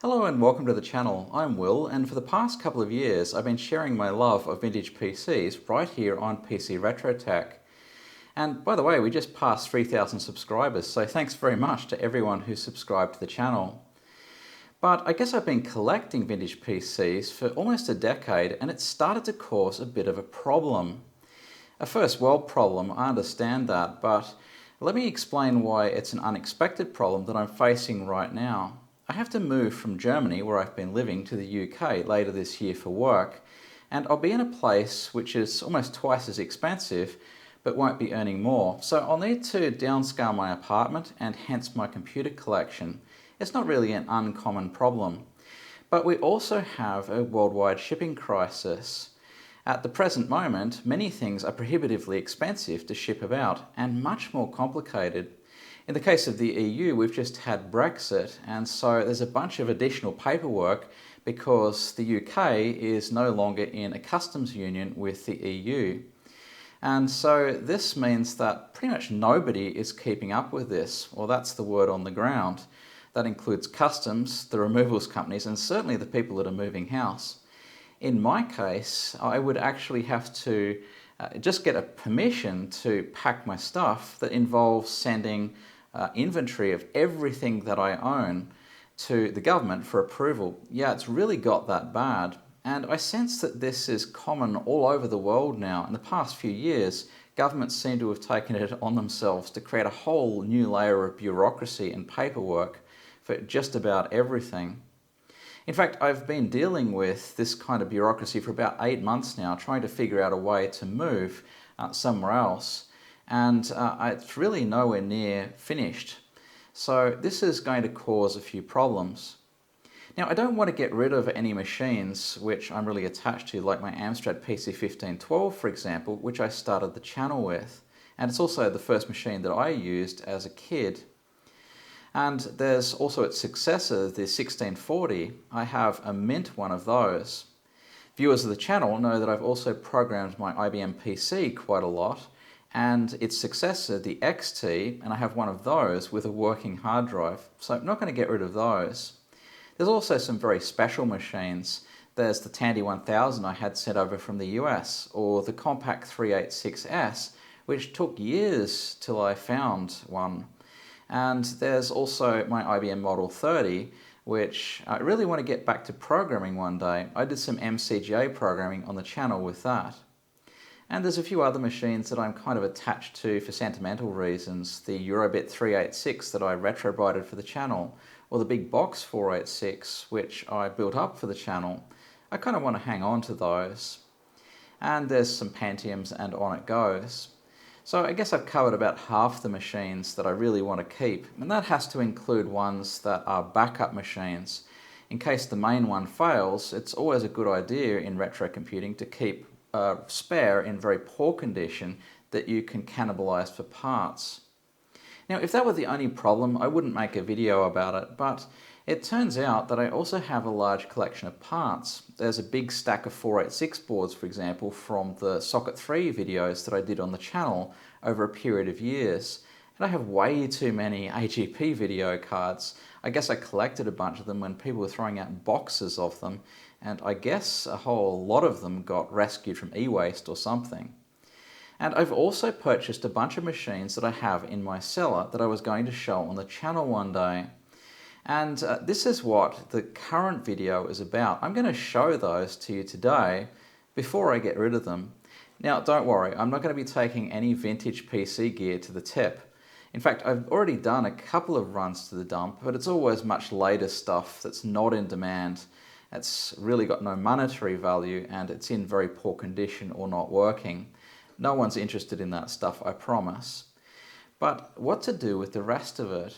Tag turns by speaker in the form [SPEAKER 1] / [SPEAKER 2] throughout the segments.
[SPEAKER 1] Hello and welcome to the channel. I'm Will, and for the past couple of years I've been sharing my love of vintage PCs right here on PC Retro Tech. And by the way, we just passed 3,000 subscribers, so thanks very much to everyone who subscribed to the channel. But I guess I've been collecting vintage PCs for almost a decade, and it started to cause a bit of a problem. A first world problem, I understand that, but let me explain why it's an unexpected problem that I'm facing right now. I have to move from Germany, where I've been living, to the UK later this year for work, and I'll be in a place which is almost twice as expensive, but won't be earning more. So I'll need to downscale my apartment and hence my computer collection. It's not really an uncommon problem. But we also have a worldwide shipping crisis. At the present moment, many things are prohibitively expensive to ship about and much more complicated. In the case of the EU, we've just had Brexit, and so there's a bunch of additional paperwork because the UK is no longer in a customs union with the EU. And so this means that pretty much nobody is keeping up with this, or that's the word on the ground. That includes customs, the removals companies, and certainly the people that are moving house. In my case, I would actually have to just get a permission to pack my stuff that involves sending inventory of everything that I own to the government for approval. Yeah, it's really got that bad. And I sense that this is common all over the world now. In the past few years, governments seem to have taken it on themselves to create a whole new layer of bureaucracy and paperwork for just about everything. In fact, I've been dealing with this kind of bureaucracy for about 8 months now, trying to figure out a way to move somewhere else. And it's really nowhere near finished. So this is going to cause a few problems. Now, I don't want to get rid of any machines which I'm really attached to, like my Amstrad PC1512, for example, which I started the channel with. And it's also the first machine that I used as a kid. And there's also its successor, the 1640. I have a mint one of those. Viewers of the channel know that I've also programmed my IBM PC quite a lot, and its successor, the XT, and I have one of those with a working hard drive, so I'm not going to get rid of those. There's also some very special machines. There's the Tandy 1000 I had sent over from the US, or the Compact 386S, which took years till I found one. And there's also my IBM Model 30, which I really want to get back to programming one day. I did some MCGA programming on the channel with that. And there's a few other machines that I'm kind of attached to for sentimental reasons. The Eurobit 386 that I retrobrited for the channel, or the big box 486 which I built up for the channel. I kind of want to hang on to those. And there's some Pentiums, and on it goes. So I guess I've covered about half the machines that I really want to keep, and that has to include ones that are backup machines. In case the main one fails, it's always a good idea in retro computing to keep a spare in very poor condition that you can cannibalize for parts. Now, if that were the only problem, I wouldn't make a video about it, but it turns out that I also have a large collection of parts. There's a big stack of 486 boards, for example, from the Socket 3 videos that I did on the channel over a period of years. And I have way too many AGP video cards. I guess I collected a bunch of them when people were throwing out boxes of them, and I guess a whole lot of them got rescued from e-waste or something. And I've also purchased a bunch of machines that I have in my cellar that I was going to show on the channel one day. And this is what the current video is about. I'm going to show those to you today before I get rid of them. Now, don't worry, I'm not going to be taking any vintage PC gear to the tip. In fact, I've already done a couple of runs to the dump, but it's always much later stuff that's not in demand. It's really got no monetary value, and it's in very poor condition or not working. No one's interested in that stuff, I promise. But what to do with the rest of it?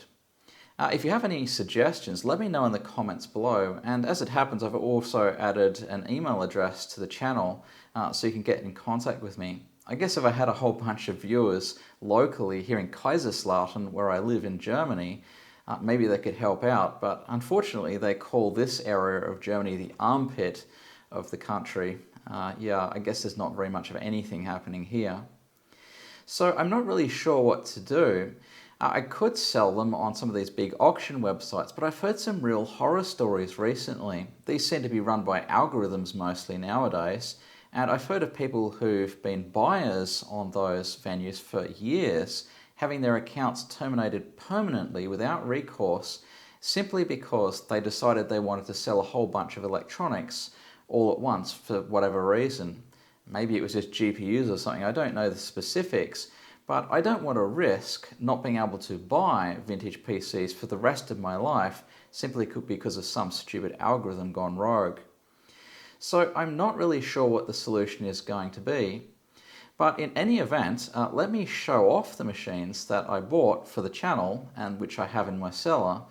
[SPEAKER 1] If you have any suggestions, let me know in the comments below. And as it happens, I've also added an email address to the channel so you can get in contact with me. I guess if I had a whole bunch of viewers locally here in Kaiserslautern, where I live in Germany, maybe they could help out. But unfortunately, they call this area of Germany the armpit of the country. Yeah, I guess there's not very much of anything happening here. So I'm not really sure what to do. I could sell them on some of these big auction websites, but I've heard some real horror stories recently. These seem to be run by algorithms mostly nowadays, and I've heard of people who've been buyers on those venues for years, having their accounts terminated permanently without recourse, simply because they decided they wanted to sell a whole bunch of electronics all at once for whatever reason. Maybe it was just GPUs or something, I don't know the specifics. But I don't want to risk not being able to buy vintage PCs for the rest of my life simply because of some stupid algorithm gone rogue. So I'm not really sure what the solution is going to be. But in any event, let me show off the machines that I bought for the channel and which I have in my cellar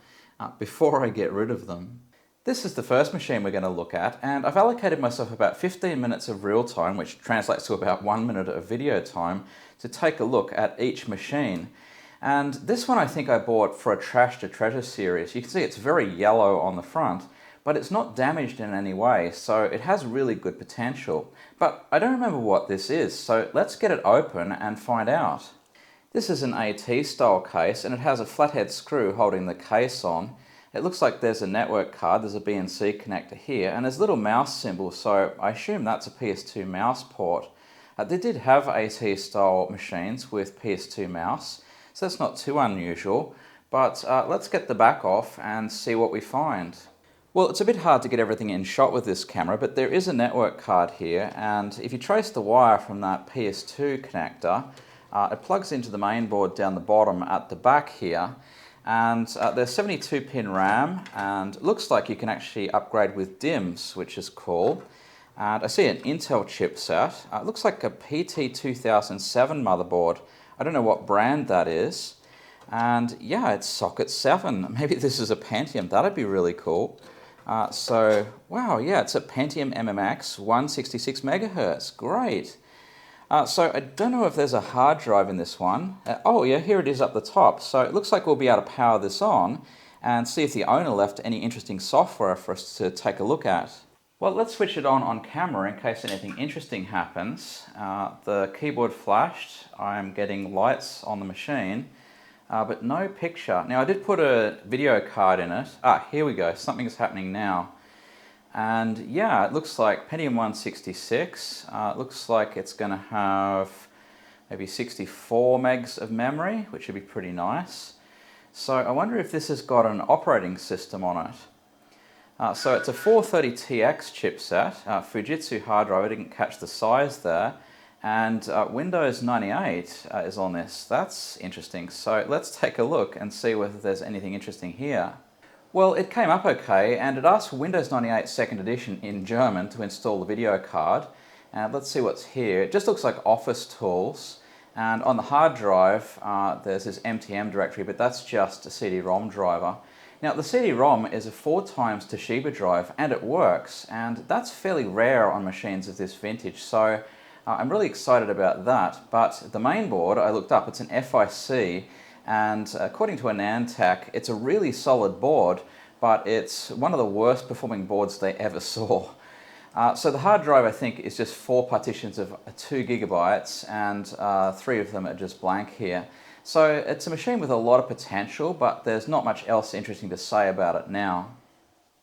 [SPEAKER 1] before I get rid of them. This is the first machine we're going to look at, and I've allocated myself about 15 minutes of real time, which translates to about 1 minute of video time, to take a look at each machine. And this one I think I bought for a Trash to Treasure series. You can see it's very yellow on the front, but it's not damaged in any way, so it has really good potential. But I don't remember what this is, so let's get it open and find out. This is an AT style case, and it has a flathead screw holding the case on. It looks like there's a network card, there's a BNC connector here, and there's a little mouse symbol, so I assume that's a PS2 mouse port. They did have AT style machines with PS2 mouse, so that's not too unusual, but let's get the back off and see what we find. Well, it's a bit hard to get everything in shot with this camera, but there is a network card here, and if you trace the wire from that PS2 connector, it plugs into the main board down the bottom at the back here. And there's 72 pin RAM, and it looks like you can actually upgrade with DIMMs, which is cool. And I see an Intel chipset. It looks like a PT2007 motherboard. I don't know what brand that is. And yeah, it's socket 7. Maybe this is a Pentium. That'd be really cool. So, wow, yeah, it's a Pentium MMX 166 megahertz. Great. So I don't know if there's a hard drive in this one. Oh yeah, here it is up the top. So it looks like we'll be able to power this on and see if the owner left any interesting software for us to take a look at. Well, let's switch it on camera in case anything interesting happens. The keyboard flashed. I'm getting lights on the machine, but no picture. Now I did put a video card in it. Here we go. Something's happening now. And yeah, it looks like Pentium 166. It looks like it's going to have maybe 64 megs of memory, which would be pretty nice. So I wonder if this has got an operating system on it. So it's a 430TX chipset, Fujitsu hard drive. I didn't catch the size there. And Windows 98 is on this. That's interesting. So let's take a look and see whether there's anything interesting here. Well, it came up okay, and it asked for Windows 98 2nd Edition in German to install the video card. And let's see what's here. It just looks like Office tools, and on the hard drive there's this MTM directory, but that's just a CD-ROM driver. Now the CD-ROM is a 4x Toshiba drive, and it works, and that's fairly rare on machines of this vintage, so I'm really excited about that. But the main board, I looked up, it's an FIC, and according to a Nantec, it's a really solid board, but it's one of the worst performing boards they ever saw. So the hard drive, I think, is just 4 partitions of 2 gigabytes, and 3 of them are just blank here. So it's a machine with a lot of potential, but there's not much else interesting to say about it now.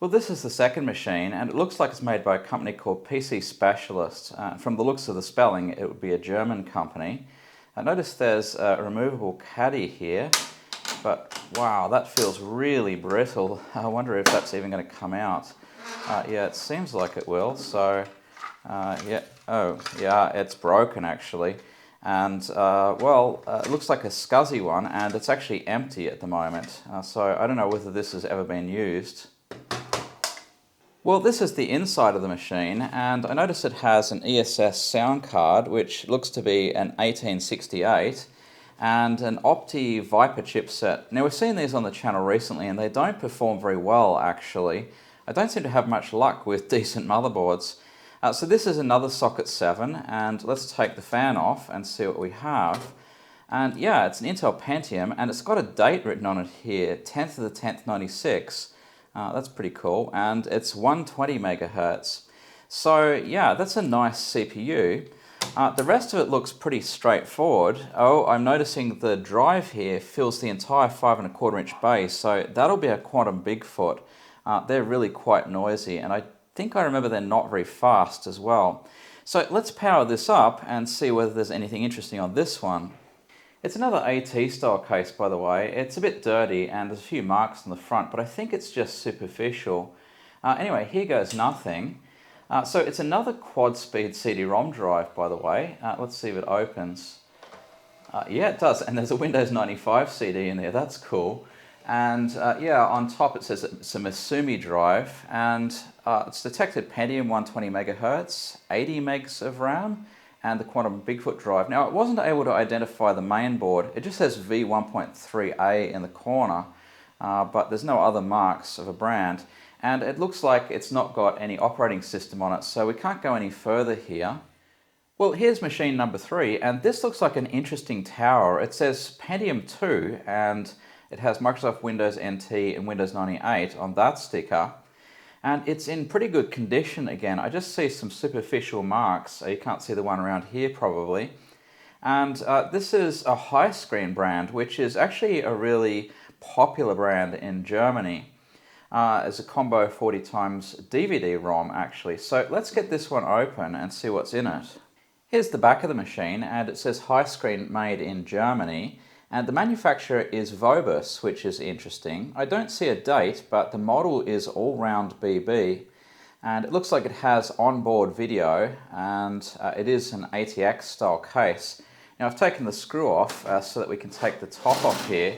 [SPEAKER 1] Well, this is the second machine, and it looks like it's made by a company called PC Specialist. From the looks of the spelling, it would be a German company. I notice there's a removable caddy here, but wow, that feels really brittle. I wonder if that's even going to come out. Yeah, it seems like it will, so yeah, oh yeah, it's broken actually. And well, it looks like a scuzzy one, and it's actually empty at the moment, so I don't know whether this has ever been used. Well, this is the inside of the machine, and I notice it has an ESS sound card, which looks to be an 1868, and an Opti Viper chipset. Now, we've seen these on the channel recently, and they don't perform very well, actually. I don't seem to have much luck with decent motherboards. So this is another socket 7, and let's take the fan off and see what we have. And yeah, it's an Intel Pentium, and it's got a date written on it here, 10th of the 10th, 96. That's pretty cool, and it's 120 megahertz. So yeah, that's a nice CPU. The rest of it looks pretty straightforward. Oh, I'm noticing the drive here fills the entire 5¼ inch base, so that'll be a Quantum Bigfoot. They're really quite noisy, and I think I remember they're not very fast as well. So let's power this up and see whether there's anything interesting on this one. It's another AT style case, by the way. It's a bit dirty and there's a few marks on the front, but I think it's just superficial. Anyway, here goes nothing. So it's another quad speed CD-ROM drive, by the way. Let's see if it opens. Yeah, it does, and there's a Windows 95 CD in there. That's cool. And yeah, on top it says it's a Masumi drive, and it's detected Pentium 120 megahertz, 80 megs of RAM, and the Quantum Bigfoot drive. Now, it wasn't able to identify the main board. It just says V1.3A in the corner, but there's no other marks of a brand. And it looks like it's not got any operating system on it, so we can't go any further here. Well, here's machine number 3, and this looks like an interesting tower. It says Pentium 2, and it has Microsoft Windows NT and Windows 98 on that sticker. And it's in pretty good condition again. I just see some superficial marks. You can't see the one around here probably. And this is a Highscreen brand, which is actually a really popular brand in Germany. As a combo 40 times DVD-ROM actually. So let's get this one open and see what's in it. Here's the back of the machine, and it says Highscreen made in Germany, and the manufacturer is Vobis, which is interesting. I don't see a date, but the model is all-round BB, and it looks like it has onboard video, and it is an ATX style case. Now I've taken the screw off so that we can take the top off here,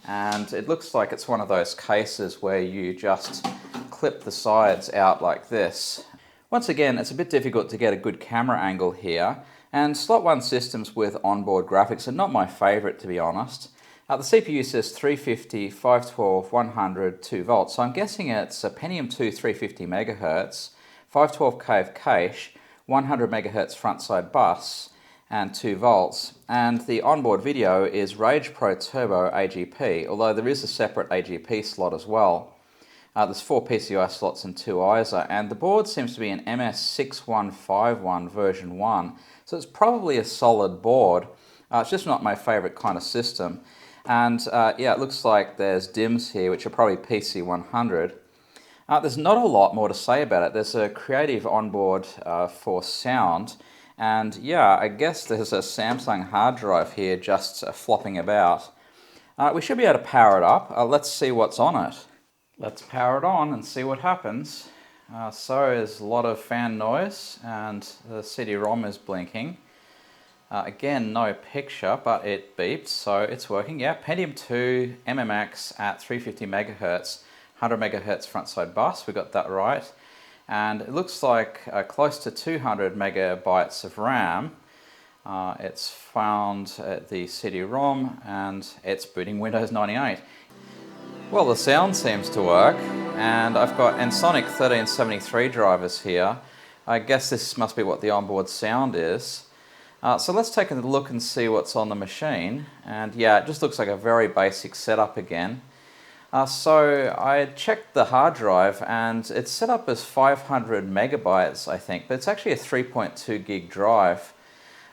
[SPEAKER 1] and it looks like it's one of those cases where you just clip the sides out like this. Once again, it's a bit difficult to get a good camera angle here, and slot 1 systems with onboard graphics are not my favourite, to be honest. The CPU says 350, 512, 100, 2 volts, so I'm guessing it's a Pentium 2 350 MHz, 512K of cache, 100 MHz front side bus, and 2 volts. And the onboard video is Rage Pro Turbo AGP, although there is a separate AGP slot as well. There's 4 PCI slots and 2 ISA, and the board seems to be an MS6151 version 1, so it's probably a solid board. It's just not my favourite kind of system. And yeah, it looks like there's DIMMs here, which are probably PC100. There's not a lot more to say about it. There's a creative onboard for sound, and yeah, I guess there's a Samsung hard drive here just flopping about. We should be able to power it up. Let's see what's on it. Let's power it on and see what happens. So there's a lot of fan noise, and the CD-ROM is blinking. Again, no picture, but it beeped, so it's working. Yeah, Pentium 2 MMX at 350 MHz, 100 MHz front side bus, we got that right. And it looks like close to 200 megabytes of RAM. It's found the CD-ROM, and it's booting Windows 98. Well, the sound seems to work, and I've got Ensoniq 1373 drivers here. I guess this must be what the onboard sound is. So let's take a look and see what's on the machine. And yeah, it just looks like a very basic setup again. So I checked the hard drive, and it's set up as 500 megabytes, I think, but it's actually a 3.2 gig drive.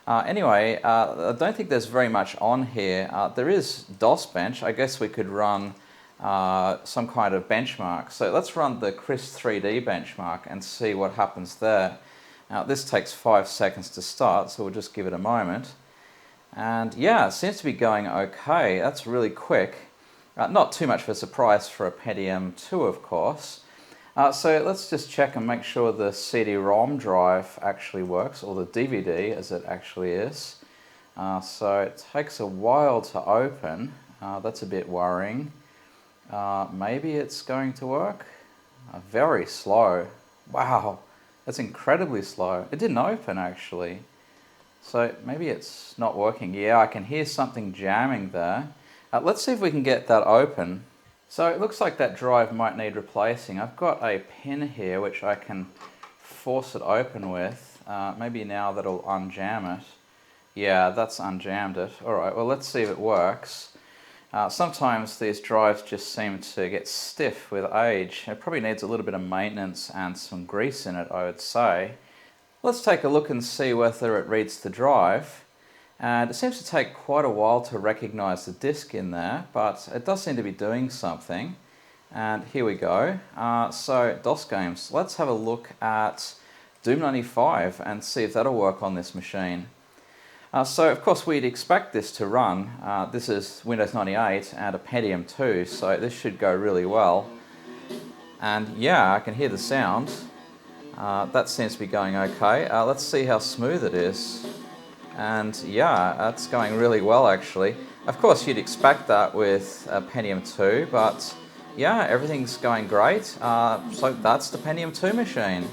[SPEAKER 1] Anyway, I don't think there's very much on here. There is DOSBench. I guess we could run some kind of benchmark. So let's run the Cris 3D benchmark and see what happens there. Now this takes 5 seconds to start, so we'll just give it a moment. And yeah, it seems to be going okay. That's really quick. Not too much of a surprise for a Pentium 2, of course. So let's just check and make sure the CD-ROM drive actually works, or the DVD as it actually is. So it takes a while to open. That's a bit worrying. Maybe it's going to work. Very slow. Wow, that's incredibly slow. It didn't open actually. So maybe it's not working. Yeah, I can hear something jamming there. Let's see if we can get that open. So it looks like that drive might need replacing. I've got a pin here which I can force it open with. Maybe now that'll unjam it. Yeah, that's unjammed it. Alright, well let's see if it works. Sometimes these drives just seem to get stiff with age. It probably needs a little bit of maintenance and some grease in it, I would say. Let's take a look and see whether it reads the drive. And it seems to take quite a while to recognize the disk in there, but it does seem to be doing something. And here we go. So DOS games, let's have a look at Doom 95 and see if that'll work on this machine. So of course we'd expect this to run. This is Windows 98 and a Pentium 2, so this should go really well. And yeah, I can hear the sound. That seems to be going okay. Let's see how smooth it is. And yeah, that's going really well actually. Of course you'd expect that with a Pentium 2, but yeah, everything's going great. So that's the Pentium 2 machine.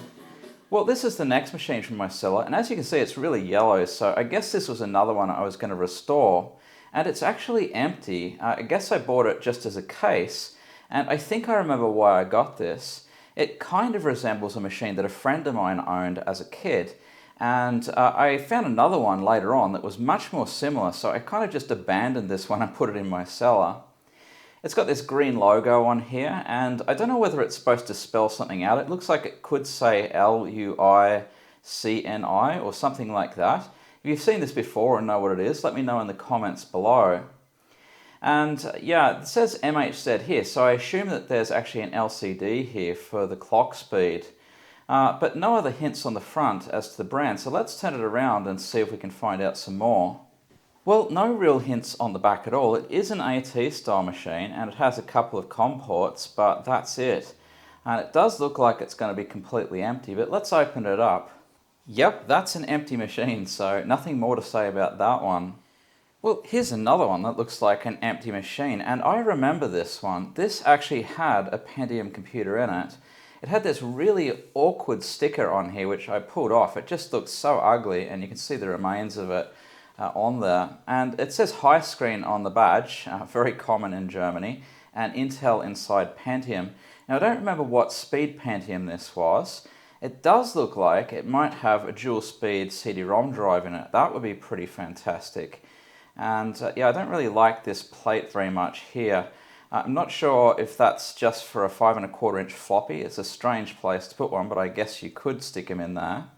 [SPEAKER 1] Well, this is the next machine from my cellar, and as you can see it's really yellow, so I guess this was another one I was going to restore. And it's actually empty. I guess I bought it just as a case, and I think I remember why I got this. It kind of resembles a machine that a friend of mine owned as a kid, and I found another one later on that was much more similar, so I kind of just abandoned this one and put it in my cellar. It's got this green logo on here, and I don't know whether it's supposed to spell something out. It looks like it could say LUICNI or something like that. If you've seen this before and know what it is, let me know in the comments below. And yeah, it says MHZ here, so I assume that there's actually an LCD here for the clock speed. But no other hints on the front as to the brand, so let's turn it around and see if we can find out some more. Well, no real hints on the back at all. It is an AT style machine and it has a couple of COM ports, but that's it. And it does look like it's going to be completely empty, but let's open it up. Yep, that's an empty machine, so nothing more to say about that one. Well, here's another one that looks like an empty machine, and I remember this one. This actually had a Pentium computer in it. It had this really awkward sticker on here, which I pulled off. It just looked so ugly, and you can see the remains of it on there. And it says Highscreen on the badge, very common in Germany, and Intel inside Pentium. Now, I don't remember what speed Pentium this was. It does look like it might have a dual speed CD-ROM drive in it. That would be pretty fantastic. And yeah, I don't really like this plate very much here. I'm not sure if that's just for a 5¼ inch floppy. It's a strange place to put one, but I guess you could stick them in there.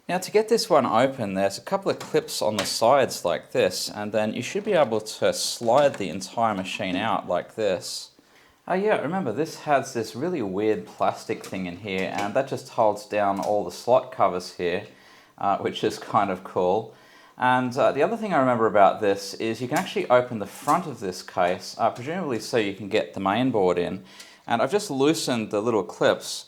[SPEAKER 1] Now, to get this one open, there's a couple of clips on the sides like this, and then you should be able to slide the entire machine out like this. Yeah, remember this has this really weird plastic thing in here, and that just holds down all the slot covers here, which is kind of cool. And the other thing I remember about this is you can actually open the front of this case, presumably so you can get the main board in. And I've just loosened the little clips.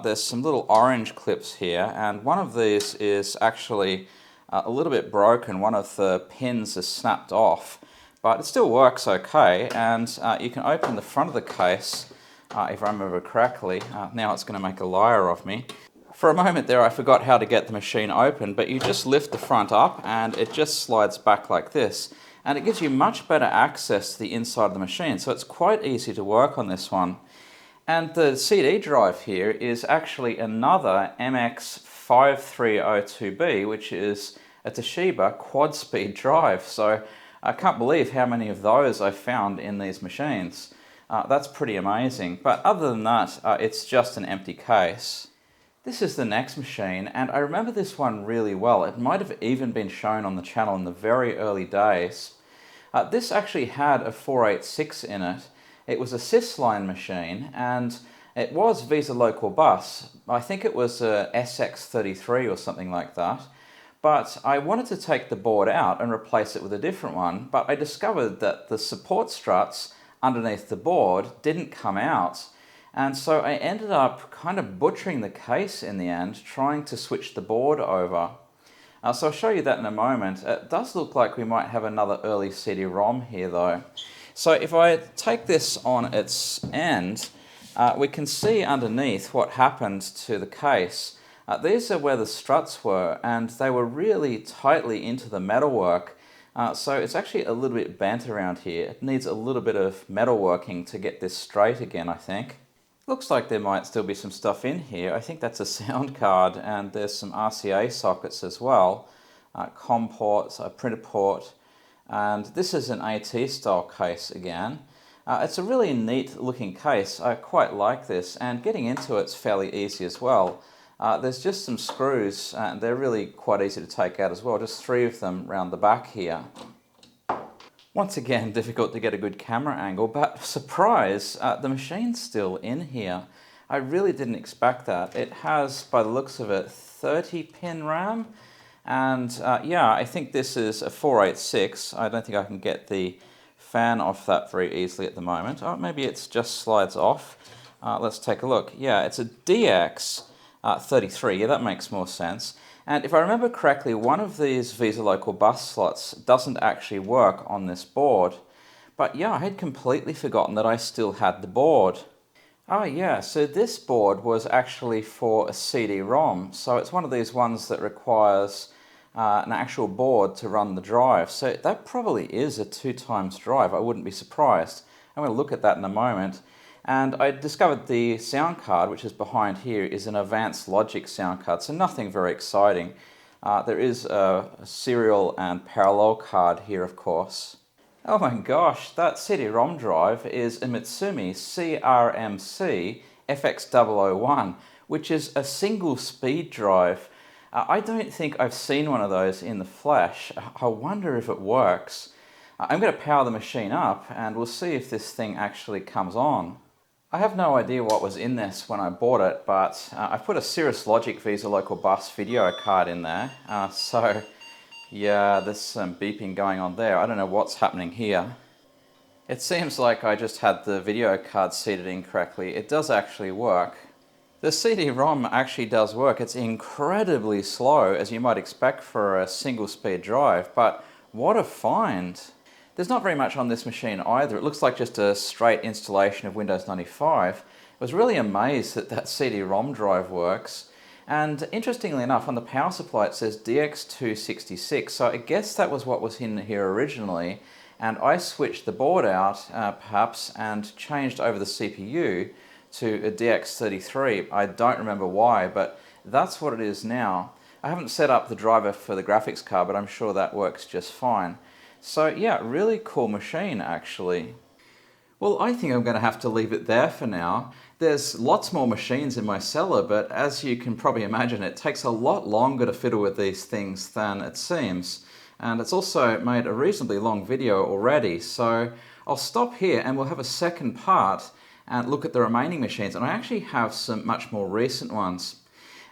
[SPEAKER 1] There's some little orange clips here, and one of these is actually a little bit broken. One of the pins is snapped off, but it still works okay. And you can open the front of the case, if I remember correctly. Now it's going to make a liar of me. For a moment there I forgot how to get the machine open, but you just lift the front up and it just slides back like this. And it gives you much better access to the inside of the machine, so it's quite easy to work on this one. And the CD drive here is actually another MX5302B, which is a Toshiba quad-speed drive. So I can't believe how many of those I found in these machines. That's pretty amazing. But other than that, it's just an empty case. This is the next machine, and I remember this one really well. It might have even been shown on the channel in the very early days. This actually had a 486 in it. It was a sysline machine, and it was Visa Local Bus. I think it was a SX33 or something like that. But I wanted to take the board out and replace it with a different one, but I discovered that the support struts underneath the board didn't come out. And so I ended up kind of butchering the case in the end, trying to switch the board over. So I'll show you that in a moment. It does look like we might have another early CD-ROM here though. So if I take this on its end, we can see underneath what happened to the case. These are where the struts were, and they were really tightly into the metalwork. So it's actually a little bit bent around here. It needs a little bit of metalworking to get this straight again, I think. Looks like there might still be some stuff in here. I think that's a sound card, and there's some RCA sockets as well. COM ports, a printer port, and this is an AT style case again. It's a really neat looking case. I quite like this, and getting into it's fairly easy as well. There's just some screws, and they're really quite easy to take out as well, just 3 of them round the back here. Once again, difficult to get a good camera angle, but surprise, the machine's still in here. I really didn't expect that. It has, by the looks of it, 30 pin RAM, and yeah, I think this is a 486. I don't think I can get the fan off that very easily at the moment. Oh, maybe it just slides off. Let's take a look. Yeah, it's a DX 33. Yeah, that makes more sense. And if I remember correctly, one of these Visa Local bus slots doesn't actually work on this board. But yeah, I had completely forgotten that I still had the board. Oh yeah, so this board was actually for a CD-ROM. So it's one of these ones that requires an actual board to run the drive. So that probably is a 2x drive. I wouldn't be surprised. I'm going to look at that in a moment. And I discovered the sound card, which is behind here, is an advanced logic sound card, so nothing very exciting. There is a serial and parallel card here, of course. Oh my gosh, that CD-ROM drive is a Mitsumi CRMC FX001, which is a single speed drive. I don't think I've seen one of those in the flesh. I wonder if it works. I'm going to power the machine up and we'll see if this thing actually comes on. I have no idea what was in this when I bought it, but I put a Cirrus Logic Visa Local Bus video card in there. So yeah, there's some beeping going on there. I don't know what's happening here. It seems like I just had the video card seated incorrectly. It does actually work. The CD-ROM actually does work. It's incredibly slow, as you might expect for a single speed drive, but what a find. There's not very much on this machine either. It looks like just a straight installation of Windows 95. I was really amazed that that CD-ROM drive works. And interestingly enough, on the power supply it says DX266, so I guess that was what was in here originally. And I switched the board out, perhaps, and changed over the CPU to a DX33. I don't remember why, but that's what it is now. I haven't set up the driver for the graphics card, but I'm sure that works just fine. So yeah, really cool machine actually. Well, I think I'm going to have to leave it there for now. There's lots more machines in my cellar, but as you can probably imagine, it takes a lot longer to fiddle with these things than it seems. And it's also made a reasonably long video already, so I'll stop here and we'll have a second part and look at the remaining machines. And I actually have some much more recent ones.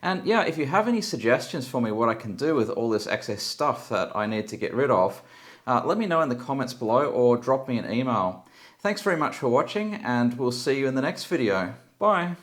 [SPEAKER 1] And yeah, if you have any suggestions for me what I can do with all this excess stuff that I need to get rid of, let me know in the comments below or drop me an email. Thanks very much for watching, and we'll see you in the next video. Bye!